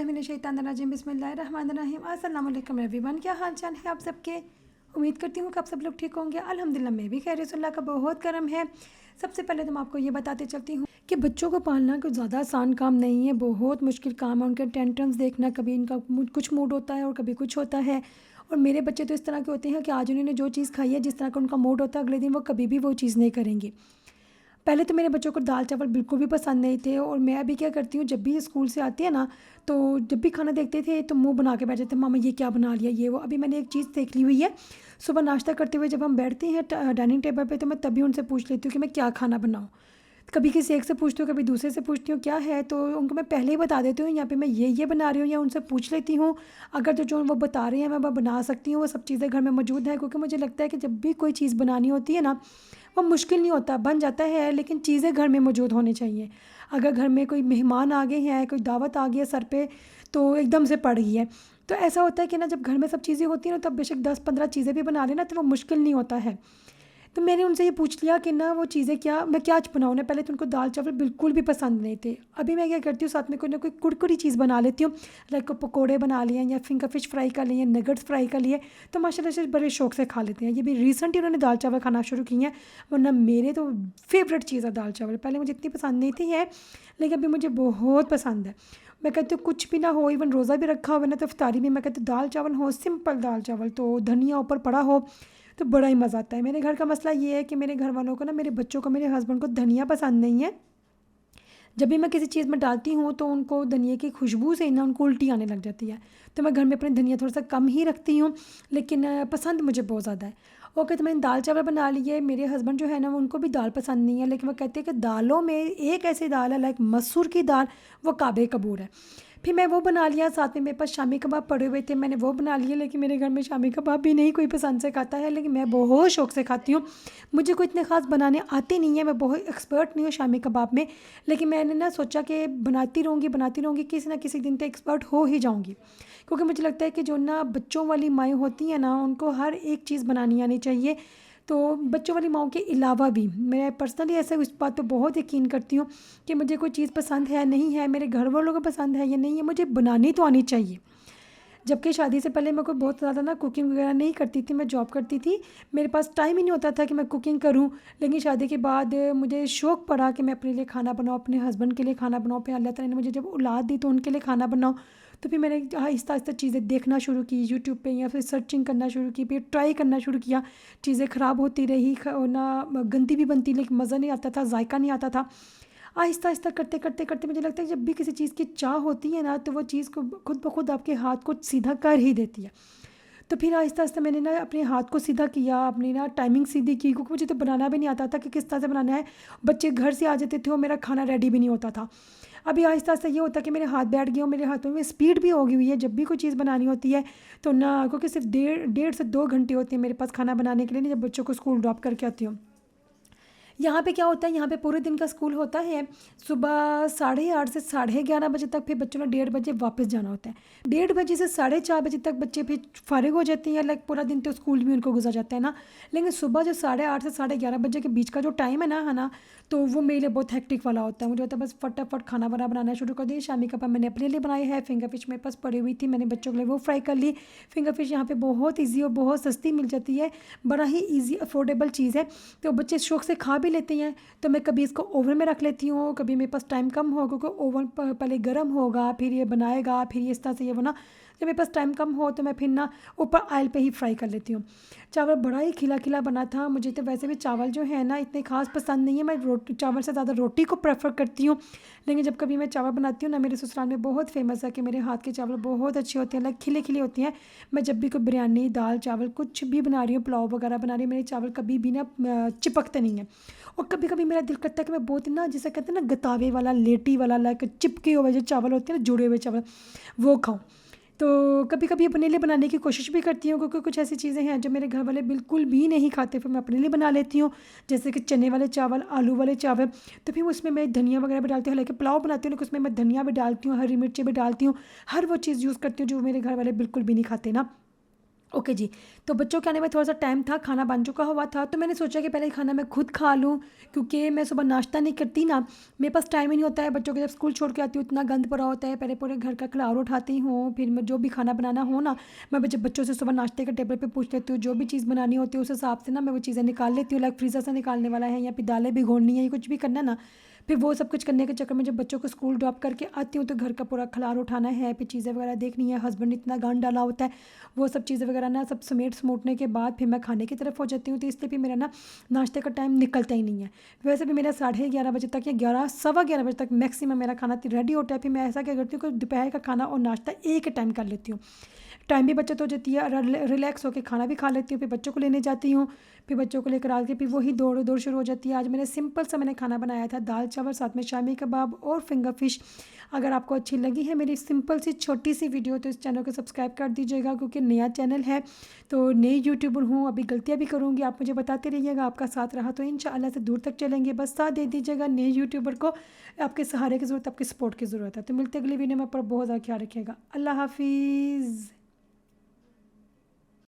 बिस्मिल्लाहिर्रहमानिर्रहीम बिस्मिल्लाहिर्रहमानिर्रहीम अस्सलाम वालेकुम एवरीवन। क्या हाल चाल है आप सबके? उम्मीद करती हूँ कि आप सब लोग ठीक होंगे। अल्हम्दुलिल्लाह मैं भी खैरियत, अल्लाह का बहुत करम है। सबसे पहले तो मैं आपको ये बताते चलती हूँ कि बच्चों को पालना कोई ज़्यादा आसान काम नहीं है, बहुत मुश्किल काम है। उनके टेंट्रम्स देखना, कभी इनका कुछ मूड होता है और कभी कुछ होता है। और मेरे बच्चे तो इस तरह के होते हैं कि आज उन्होंने जो चीज़ खाई है, जिस तरह का उनका मूड होता है, अगले दिन वो कभी भी वो चीज़ नहीं करेंगे। पहले तो मेरे बच्चों को दाल चावल बिल्कुल भी पसंद नहीं थे, और मैं अभी क्या करती हूँ, जब भी स्कूल से आती है ना, तो जब भी खाना देखते थे तो मुंह बना के बैठ जाते, मामा ये क्या बना लिया, ये वो। अभी मैंने एक चीज़ देख ली हुई है, सुबह नाश्ता करते हुए जब हम बैठते हैं डाइनिंग टेबल पे, तो मैं तभी उनसे पूछ लेती हूँ कि मैं क्या खाना बनाऊँ। कभी किसी एक से पूछती हूँ, कभी दूसरे से पूछती हूँ क्या है, तो उनको मैं पहले ही बता देती हूँ यहाँ पे मैं ये बना रही हूँ, या उनसे पूछ लेती हूँ। अगर तो जो वो बता रहे हैं मैं वो बना सकती हूँ, वो सब चीज़ें घर में मौजूद हैं। क्योंकि मुझे लगता है कि जब भी कोई चीज़ बनानी होती है ना, वो मुश्किल नहीं होता, बन जाता है, लेकिन चीज़ें घर में मौजूद होनी चाहिए। अगर घर में कोई मेहमान आ गए हैं, कोई दावत आ गई है सर पे, तो एकदम से पड़ गई है, तो ऐसा होता है कि ना जब घर में सब चीज़ें होती हैं ना, तब बेशक 10-15 चीज़ें भी बना लेना तो वो मुश्किल नहीं होता है। तो मैंने उनसे ये पूछ लिया कि ना वो चीज़ें क्या, मैं क्या आज बनाऊँ ना। पहले तो उनको दाल चावल बिल्कुल भी पसंद नहीं थे। अभी मैं क्या करती हूँ, साथ में कोई ना कोई कुरकुरी चीज़ बना लेती हूँ, लाइक पकोड़े बना लिए या फिंगर फिश फ्राई कर लिए, नगेट्स फ्राई कर लिए, तो माशाल्लाह से बड़े शौक से खा लेते हैं। ये भी रिसेंटली उन्होंने दाल चावल खाना शुरू किए हैं, वरना मेरे तो फेवरेट चीज़ है दाल चावल। पहले मुझे इतनी पसंद नहीं थी है, लेकिन अभी मुझे बहुत पसंद है। मैं कहती हूँ कुछ भी ना हो, इवन रोज़ा भी रखा हो ना, तो इफ्तारी में मैं कहती हूँ दाल चावल हो, सिंपल दाल चावल, तो धनिया ऊपर पड़ा हो, तो बड़ा ही मज़ा आता है। मेरे घर का मसला ये है कि मेरे घर वालों को ना, मेरे बच्चों को, मेरे हस्बैंड को धनिया पसंद नहीं है। जब भी मैं किसी चीज़ में डालती हूँ तो उनको धनिया की खुशबू से ही ना उनको उल्टी आने लग जाती है। तो मैं घर में अपने धनिया थोड़ा सा कम ही रखती हूँ, लेकिन पसंद मुझे बहुत ज़्यादा है। ओके, तो मैंने दाल चावल बना लिए। मेरे हस्बैंड जो है ना, उनको भी दाल पसंद नहीं है, लेकिन वो कहते हैं कि दालों में एक ऐसी दाल है लाइक मसूर की दाल, वो काबिल कबूल है। फिर मैं वो बना लिया। साथ में मेरे पास शामी कबाब पड़े हुए थे, मैंने वो बना लिए। लेकिन मेरे घर में शामी कबाब भी नहीं कोई पसंद से खाता है, लेकिन मैं बहुत शौक़ से खाती हूँ। मुझे कोई इतने ख़ास बनाने आते नहीं है, मैं बहुत एक्सपर्ट नहीं हूँ शामी कबाब में, लेकिन मैंने ना सोचा कि बनाती रहूँगी, किसी ना किसी दिन तो एक्सपर्ट हो ही जाऊँगी। क्योंकि मुझे लगता है कि जो ना बच्चों वाली माएँ होती हैं ना, उनको हर एक चीज़ बनानी आनी चाहिए। तो बच्चों वाली माँओं के अलावा भी मैं पर्सनली ऐसे इस बात पे बहुत यकीन करती हूँ कि मुझे कोई चीज़ पसंद है नहीं है, मेरे घर वालों को पसंद है या नहीं है, मुझे बनानी तो आनी चाहिए। जबकि शादी से पहले मैं कोई बहुत ज़्यादा ना कुकिंग वगैरह नहीं करती थी, मैं जॉब करती थी, मेरे पास टाइम ही नहीं होता था कि मैं कुकिंग करूं। लेकिन शादी के बाद मुझे शौक़ पड़ा कि मैं अपने लिए खाना बनाऊं, अपने हस्बैंड के लिए खाना बनाऊं। फिर अल्लाह ताला ने मुझे जब औलाद दी तो उनके लिए खाना बनाऊं। तो फिर मैंने आहिस्ता आहिस्ता चीज़ें देखना शुरू की यूट्यूब पे, या फिर सर्चिंग करना शुरू की, फिर ट्राई करना शुरू किया। चीज़ें ख़राब होती रही, ना गंदी भी बनती, लेकिन मज़ा नहीं आता था, जायका नहीं आता था। आहिस्ता आहिस्ता करते करते करते मुझे लगता है कि जब भी किसी चीज़ की चाह होती है ना, तो वो चीज़ को खुद ब खुद आपके हाथ को सीधा कर ही देती है। तो फिर आहिस्ता आहिस्ता मैंने ना अपने हाथ को सीधा किया, अपनी ना टाइमिंग सीधी की, क्योंकि मुझे तो बनाना भी नहीं आता था कि किस तरह से बनाना है। बच्चे घर से आ जाते थे और मेरा खाना रेडी भी नहीं होता था। अभी आहिस्ता आहिस्ता ये होता है कि मेरे हाथ बैठ गए और मेरे हाथों में स्पीड भी हो गई हुई है। जब भी कोई चीज़ बनानी होती है तो ना, क्योंकि सिर्फ डेढ़ से 2 घंटे होते हैं मेरे पास खाना बनाने के लिए, जब बच्चों को स्कूल ड्रॉप करके आती हूँ। यहाँ पे क्या होता है, यहाँ पे पूरे दिन का स्कूल होता है, सुबह 8:30 से 11:30 बजे तक, फिर बच्चों ने 1:30 बजे वापस जाना होता है। 1:30 से 4:30 तक बच्चे फिर फारिग हो जाते हैं, लाइक पूरा दिन तो स्कूल भी उनको गुजर जाता है ना। लेकिन सुबह जो 8:30 से 11:30 के बीच का जो टाइम है ना, तो वो मेरे लिए बहुत हेक्टिक वाला होता है। मुझे होता है बस फटाफट खाना बनाना शुरू कर दिया। शामी कबाब मैंने अपने लिए बनाई है, फिंगर फिश मेरे पास पड़ी हुई थी, मैंने बच्चों के लिए वो फ्राई कर ली। फिंगर फिश यहाँ पे बहुत ईजी और बहुत सस्ती मिल जाती है, बड़ा ही ईजी अफोर्डेबल चीज़ है, तो बच्चे शौक़ से खा भी लेते हैं। तो मैं कभी इसको ओवन में रख लेती हूँ, कभी मेरे पास टाइम कम हो, क्योंकि ओवन पहले गर्म होगा, फिर ये बनाएगा, फिर ये इस तरह से ये बना। जब मेरे पास टाइम कम हो तो मैं फिर ना ऊपर ऑयल पे ही फ्राई कर लेती हूँ। चावल बड़ा ही खिला खिला बना था। मुझे तो वैसे भी चावल जो है ना इतने खास पसंद नहीं है, मैं चावल से ज़्यादा रोटी को प्रेफर करती हूँ। लेकिन जब कभी मैं चावल बनाती हूँ ना, मेरे ससुराल में बहुत फेमस है कि मेरे हाथ के चावल बहुत अच्छे होते हैं, लाइक खिले खिले होती हैं। मैं जब भी कोई बिरयानी, दाल चावल कुछ भी बना रही हूँ, पुलाव वगैरह बना रही हूँ, मेरे चावल कभी भी ना चिपकते नहीं हैं। और कभी कभी मेरा दिल करता है कि मैं बहुत ना, जिसे कहते हैं ना गतावे वाला, लेटी वाला, लाइक चिपके हुए जो चावल होते हैं ना, जुड़े हुए चावल, वो खाऊं। तो कभी कभी अपने लिए बनाने की कोशिश भी करती हूँ, क्योंकि कुछ ऐसी चीज़ें हैं जो मेरे घर वाले बिल्कुल भी नहीं खाते, फिर मैं अपने लिए बना लेती हूँ। जैसे कि चने वाले चावल, आलू वाले चावल, तो फिर उसमें मैं धनिया वगैरह भी डालती हूँ। हालांकि पुलाव बनाती हूँ लेकिन उसमें मैं धनिया भी डालती हूँ, हरी मिर्ची भी डालती हूँ, हर वो चीज़ यूज़ करती हूँ जो मेरे घर वाले बिल्कुल भी नहीं खाते ना। ओके जी। तो बच्चों के आने में थोड़ा-सा टाइम था, खाना बन चुका हुआ था, तो मैंने सोचा कि पहले खाना मैं खुद खा लूँ, क्योंकि मैं सुबह नाश्ता नहीं करती ना, मेरे पास टाइम ही नहीं होता है। बच्चों को जब स्कूल छोड़ के आती हूँ, इतना गंद पड़ा होता है, पहले पूरे घर का खिलाड़ उठाती हूँ, फिर मैं जो भी खाना बनाना हो ना, मैं जब बच्चों से सुबह नाश्ते के टेबल पे पूछ लेती हूँ, जो भी चीज़ बनानी होती है, उस हिसाब से ना मैं वो चीज़ें निकाल लेती हूँ, लाइक फ्रीज़र से निकालने वाला है या फिर दालें भिगोनी है या कुछ भी करना है ना, फिर वो सब कुछ करने के चक्कर में जब बच्चों को स्कूल ड्रॉप करके आती हूँ, तो घर का पूरा खिलाड़ उठाना है, फिर चीज़ें वगैरह देखनी है, हस्बैंड ने इतना गंद डाला होता है, वो सब चीज़ें वगैरह ना सब समेटने के बाद फिर मैं खाने की तरफ हो जाती हूँ। तो इसलिए भी मेरा ना नाश्ते का टाइम निकलता ही नहीं है। वैसे भी मेरा 11:30 बजे तक या 11 सवा 11 बजे तक मैक्सिमम मेरा खाना रेडी होता है। फिर मैं ऐसा क्या करती हूँ कि दोपहर का खाना और नाश्ता एक टाइम कर लेती हूँ, टाइम भी बचत हो जाती है, रिलैक्स होकर खाना भी खा लेती हूँ, फिर बच्चों को लेने जाती हूँ, फिर बच्चों को लेकर आके फिर वही दौड़ दौड़ शुरू हो जाती है। आज मैंने सिंपल सा मैंने खाना बनाया था, दाल चावल, साथ में शामी कबाब और फिंगर फिश। अगर आपको अच्छी लगी है मेरी सिंपल सी छोटी सी वीडियो, तो इस चैनल को सब्सक्राइब कर दीजिएगा, क्योंकि नया चैनल है, तो नई यूट्यूबर हूँ, अभी गलतियाँ भी करूँगी, आप मुझे बताते रहिएगा। आपका साथ रहा तो इंशाअल्लाह से दूर तक चलेंगे। बस साथ दे दीजिएगा, नए यूट्यूबर को आपके सहारे की ज़रूरत, आपकी सपोर्ट की ज़रूरत है। तो मिलते अगली वीडियो में, पर बहुत ज़्यादा ख्याल रखिएगा। अल्लाह हाफिज़।